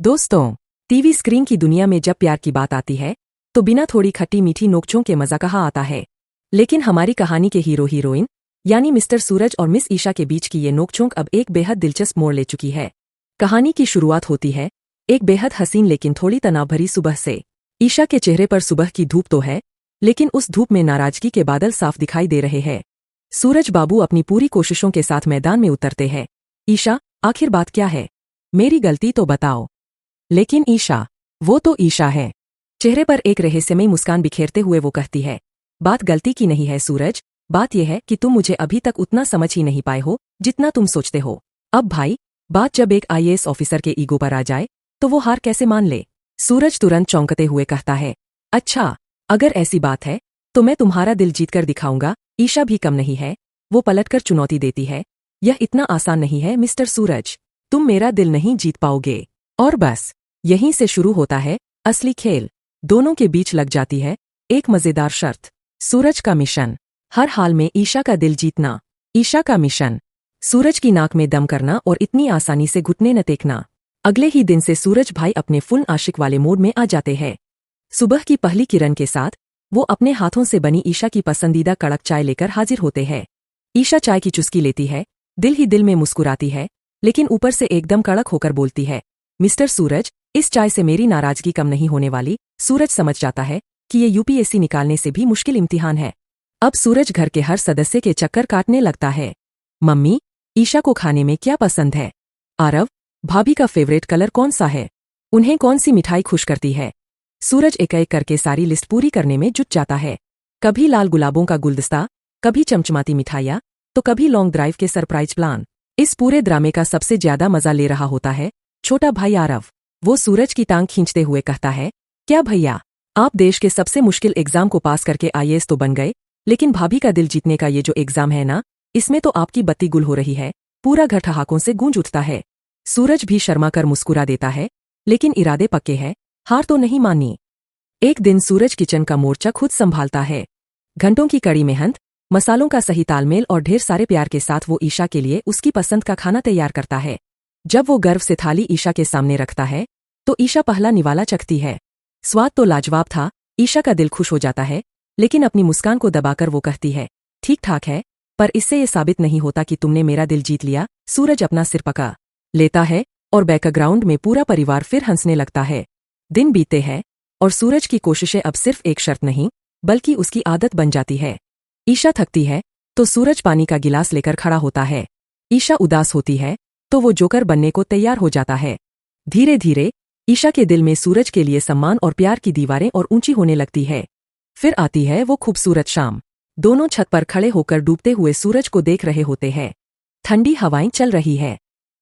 दोस्तों, TV screen की दुनिया में जब प्यार की बात आती है तो बिना थोड़ी खट्टी मीठी नोकझोंक के मजा कहाँ आता है। लेकिन हमारी कहानी के हीरो हीरोइन यानी मिस्टर सूरज और मिस ईशा के बीच की ये नोकझोंक अब एक बेहद दिलचस्प मोड़ ले चुकी है। कहानी की शुरुआत होती है एक बेहद हसीन लेकिन थोड़ी तनाव भरी सुबह से। ईशा के चेहरे पर सुबह की धूप तो है, लेकिन उस धूप में नाराजगी के बादल साफ दिखाई दे रहे हैं। सूरज बाबू अपनी पूरी कोशिशों के साथ मैदान में उतरते हैं। ईशा, आखिर बात क्या है? मेरी गलती तो बताओ। लेकिन ईशा, वो तो ईशा है। चेहरे पर एक रहस्यमयी मुस्कान बिखेरते हुए वो कहती है, बात गलती की नहीं है सूरज, बात यह है कि तुम मुझे अभी तक उतना समझ ही नहीं पाए हो जितना तुम सोचते हो। अब भाई, बात जब एक आईएएस ऑफिसर के ईगो पर आ जाए तो वो हार कैसे मान ले? सूरज तुरंत चौंकते हुए कहता है, अच्छा, अगर ऐसी बात है तो मैं तुम्हारा दिल जीतकर दिखाऊंगा। ईशा भी कम नहीं है, वो पलटकर चुनौती देती है, यह इतना आसान नहीं है मिस्टर सूरज, तुम मेरा दिल नहीं जीत पाओगे। और बस यहीं से शुरू होता है असली खेल। दोनों के बीच लग जाती है एक मजेदार शर्त। सूरज का मिशन, हर हाल में ईशा का दिल जीतना। ईशा का मिशन, सूरज की नाक में दम करना और इतनी आसानी से घुटने न टेकना। अगले ही दिन से सूरज भाई अपने फुल आशिक वाले मोड में आ जाते हैं। सुबह की पहली किरण के साथ वो अपने हाथों से बनी ईशा की पसंदीदा कड़क चाय लेकर हाजिर होते हैं। ईशा चाय की चुस्की लेती है, दिल ही दिल में मुस्कुराती है, लेकिन ऊपर से एकदम कड़क होकर बोलती है, मिस्टर सूरज, इस चाय से मेरी नाराजगी कम नहीं होने वाली। सूरज समझ जाता है कि ये यूपीएससी निकालने से भी मुश्किल इम्तिहान है। अब सूरज घर के हर सदस्य के चक्कर काटने लगता है। मम्मी, ईशा को खाने में क्या पसंद है? आरव, भाभी का फेवरेट कलर कौन सा है? उन्हें कौन सी मिठाई खुश करती है? सूरज एक एक करके सारी लिस्ट पूरी करने में जुट जाता है। कभी लाल गुलाबों का गुलदस्ता, कभी चमचमाती मिठाइयाँ, तो कभी लॉन्ग ड्राइव के सरप्राइज प्लान। इस पूरे ड्रामे का सबसे ज्यादा मजा ले रहा होता है छोटा भाई आरव। वो सूरज की टांग खींचते हुए कहता है, क्या भैया, आप देश के सबसे मुश्किल एग्जाम को पास करके आईएएस तो बन गए, लेकिन भाभी का दिल जीतने का ये जो एग्जाम है ना, इसमें तो आपकी बत्ती गुल हो रही है। पूरा घर ठहाकों से गूंज उठता है। सूरज भी शर्मा कर मुस्कुरा देता है, लेकिन इरादे पक्के हैं, हार तो नहीं मानी। एक दिन सूरज किचन का मोर्चा खुद संभालता है। घंटों की कड़ी मेहनत, मसालों का सही तालमेल और ढेर सारे प्यार के साथ वो ईशा के लिए उसकी पसंद का खाना तैयार करता है। जब वो गर्व से थाली ईशा के सामने रखता है तो ईशा पहला निवाला चखती है। स्वाद तो लाजवाब था, ईशा का दिल खुश हो जाता है, लेकिन अपनी मुस्कान को दबाकर वो कहती है, ठीक ठाक है, पर इससे ये साबित नहीं होता कि तुमने मेरा दिल जीत लिया। सूरज अपना सिर पका लेता है और बैकग्राउंड में पूरा परिवार फिर हंसने लगता है। दिन बीते हैं और सूरज की कोशिशें अब सिर्फ एक शर्त नहीं बल्कि उसकी आदत बन जाती है। ईशा थकती है तो सूरज पानी का गिलास लेकर खड़ा होता है। ईशा उदास होती है तो वो जोकर बनने को तैयार हो जाता है। धीरे धीरे ईशा के दिल में सूरज के लिए सम्मान और प्यार की दीवारें और ऊंची होने लगती है। फिर आती है वो खूबसूरत शाम। दोनों छत पर खड़े होकर डूबते हुए सूरज को देख रहे होते हैं। ठंडी हवाएं चल रही है।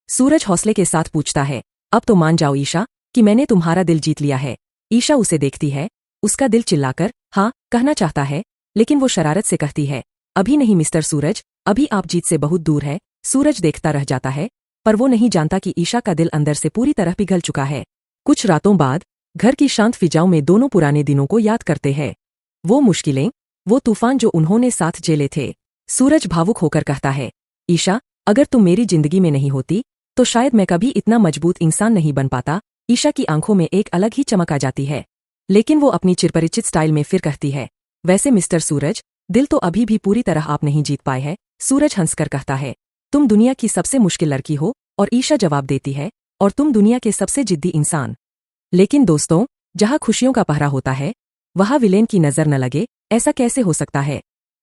सूरज हौसले के साथ पूछता है, अब तो मान जाओ ईशा कि मैंने तुम्हारा दिल जीत लिया है। ईशा उसे देखती है, उसका दिल चिल्लाकर हाँ कहना चाहता है, लेकिन वो शरारत से कहती है, अभी नहीं मिस्टर सूरज, अभी आप जीत से बहुत दूर है। सूरज देखता रह जाता है, पर वो नहीं जानता कि ईशा का दिल अंदर से पूरी तरह पिघल चुका है। कुछ रातों बाद घर की शांत फिजाओं में दोनों पुराने दिनों को याद करते हैं। वो मुश्किलें, वो तूफान जो उन्होंने साथ झेले थे। सूरज भावुक होकर कहता है, ईशा, अगर तुम मेरी जिंदगी में नहीं होती तो शायद मैं कभी इतना मजबूत इंसान नहीं बन पाता। ईशा की आंखों में एक अलग ही चमक आ जाती है, लेकिन वो अपनी चिरपरिचित स्टाइल में फिर कहती है, वैसे मिस्टर सूरज, दिल तो अभी भी पूरी तरह आप नहीं जीत पाए हैं। सूरज हंसकर कहता है, तुम दुनिया की सबसे मुश्किल लड़की हो। और ईशा जवाब देती है, और तुम दुनिया के सबसे जिद्दी इंसान। लेकिन दोस्तों, जहां खुशियों का पहरा होता है वहां विलेन की नजर न लगे, ऐसा कैसे हो सकता है?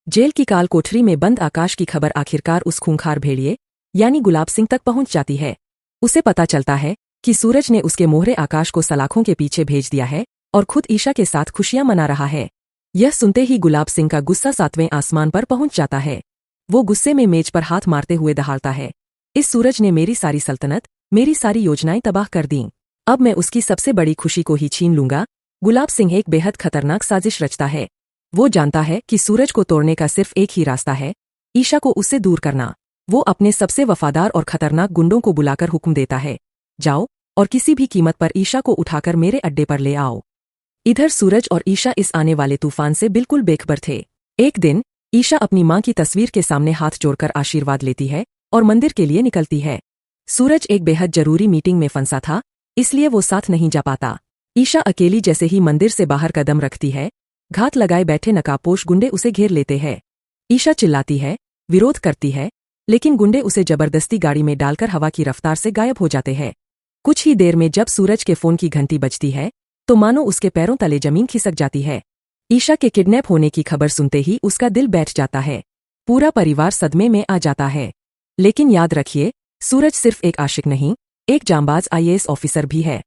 जेल की काल कोठरी में बंद आकाश की खबर आखिरकार उस खूंखार भेड़िए यानी गुलाब सिंह तक पहुंच जाती है। उसे पता चलता है कि सूरज ने उसके मोहरे आकाश को सलाखों के पीछे भेज दिया है और खुद ईशा के साथ खुशियां मना रहा है। यह सुनते ही गुलाब सिंह का गुस्सा 7वें आसमान पर पहुंच जाता है। वो गुस्से में मेज पर हाथ मारते हुए दहाड़ता है, इस सूरज ने मेरी सारी सल्तनत, मेरी सारी योजनाएं तबाह कर दीं। अब मैं उसकी सबसे बड़ी खुशी को ही छीन लूंगा। गुलाब सिंह एक बेहद खतरनाक साजिश रचता है। वो जानता है कि सूरज को तोड़ने का सिर्फ एक ही रास्ता है, ईशा को उससे दूर करना। वो अपने सबसे वफादार और खतरनाक गुंडों को बुलाकर हुक्म देता है, जाओ और किसी भी कीमत पर ईशा को उठाकर मेरे अड्डे पर ले आओ। इधर सूरज और ईशा इस आने वाले तूफान से बिल्कुल बेखबर थे। एक दिन ईशा अपनी मां की तस्वीर के सामने हाथ जोड़कर आशीर्वाद लेती है और मंदिर के लिए निकलती है। सूरज एक बेहद जरूरी मीटिंग में फंसा था, इसलिए वो साथ नहीं जा पाता। ईशा अकेली जैसे ही मंदिर से बाहर कदम रखती है, घात लगाए बैठे नकाबपोश गुंडे उसे घेर लेते हैं। ईशा चिल्लाती है, विरोध करती है, लेकिन गुंडे उसे जबरदस्ती गाड़ी में डालकर हवा की रफ्तार से गायब हो जाते हैं। कुछ ही देर में जब सूरज के फोन की घंटी बजती है तो मानो उसके पैरों तले जमीन खिसक जाती है। ईशा के किडनैप होने की खबर सुनते ही उसका दिल बैठ जाता है। पूरा परिवार सदमे में आ जाता है। लेकिन याद रखिए, सूरज सिर्फ एक आशिक नहीं, एक जांबाज IAS ऑफिसर भी है।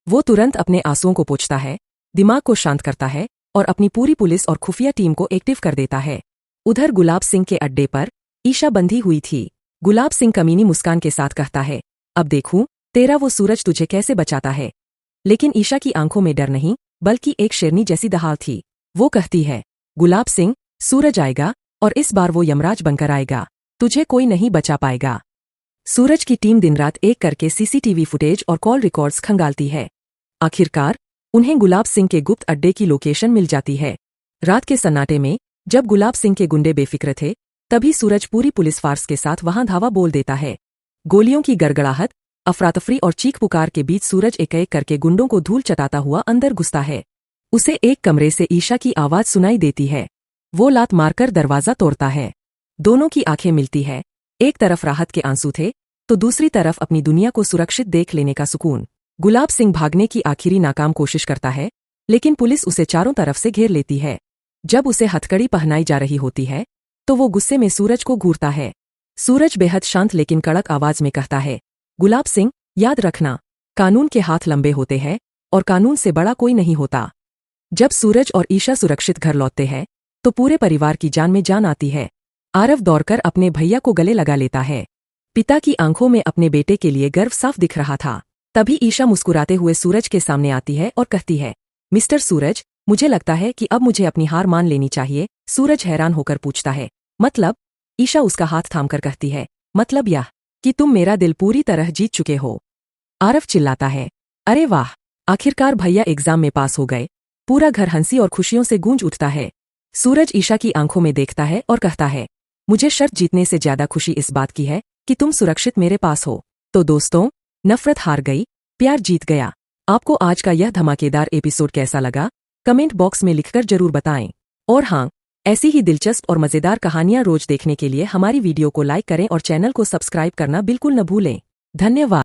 वो तुरंत अपने आंसुओं को पोंछता है, दिमाग को शांत करता है और अपनी पूरी पुलिस और खुफिया टीम को एक्टिव कर देता है। उधर गुलाब सिंह के अड्डे पर ईशा बंधी हुई थी। गुलाब सिंह कमीनी मुस्कान के साथ कहता है, अब देखूं तेरा वो सूरज तुझे कैसे बचाता है। लेकिन ईशा की आंखों में डर नहीं, बल्कि एक शेरनी जैसी दहाड़ थी। वो कहती है, गुलाब सिंह, सूरज आएगा और इस बार वो यमराज बनकर आएगा, तुझे कोई नहीं बचा पाएगा। सूरज की टीम दिन रात एक करके CCTV फुटेज और कॉल रिकॉर्ड्स खंगालती है। आखिरकार उन्हें गुलाब सिंह के गुप्त अड्डे की लोकेशन मिल जाती है। रात के सन्नाटे में जब गुलाब सिंह के गुंडे बेफिक्र थे, तभी सूरज पूरी पुलिस फार्स के साथ वहां धावा बोल देता है। गोलियों की गड़गड़ाहट, अफरातफरी और चीख पुकार के बीच सूरज एक एक करके गुंडों को धूल चटाता हुआ अंदर घुसता है। उसे एक कमरे से ईशा की आवाज सुनाई देती है। वो लात मारकर दरवाजा तोड़ता है। दोनों की आंखें मिलती है। एक तरफ राहत के आंसू थे तो दूसरी तरफ अपनी दुनिया को सुरक्षित देख लेने का सुकून। गुलाब सिंह भागने की आखिरी नाकाम कोशिश करता है, लेकिन पुलिस उसे चारों तरफ से घेर लेती है। जब उसे हथकड़ी पहनाई जा रही होती है तो वो गुस्से में सूरज को घूरता है। सूरज बेहद शांत लेकिन कड़क आवाज में कहता है, गुलाब सिंह, याद रखना, कानून के हाथ लंबे होते हैं और कानून से बड़ा कोई नहीं होता। जब सूरज और ईशा सुरक्षित घर लौटते हैं तो पूरे परिवार की जान में जान आती है। आरव दौड़कर अपने भैया को गले लगा लेता है। पिता की आंखों में अपने बेटे के लिए गर्व साफ दिख रहा था। तभी ईशा मुस्कुराते हुए सूरज के सामने आती है और कहती है, मिस्टर सूरज, मुझे लगता है कि अब मुझे अपनी हार मान लेनी चाहिए। सूरज हैरान होकर पूछता है, मतलब? ईशा उसका हाथ थामकर कहती है, मतलब यह कि तुम मेरा दिल पूरी तरह जीत चुके हो। आरव चिल्लाता है, अरे वाह, आखिरकार भैया एग्जाम में पास हो गए। पूरा घर हंसी और खुशियों से गूंज उठता है। सूरज ईशा की आंखों में देखता है और कहता है, मुझे शर्त जीतने से ज्यादा खुशी इस बात की है कि तुम सुरक्षित मेरे पास हो। तो दोस्तों, नफरत हार गई, प्यार जीत गया। आपको आज का यह धमाकेदार एपिसोड कैसा लगा, कमेंट बॉक्स में लिखकर जरूर बताएं। और हाँ, ऐसी ही दिलचस्प और मजेदार कहानियां रोज देखने के लिए हमारी वीडियो को लाइक करें और चैनल को सब्सक्राइब करना बिल्कुल न भूलें। धन्यवाद।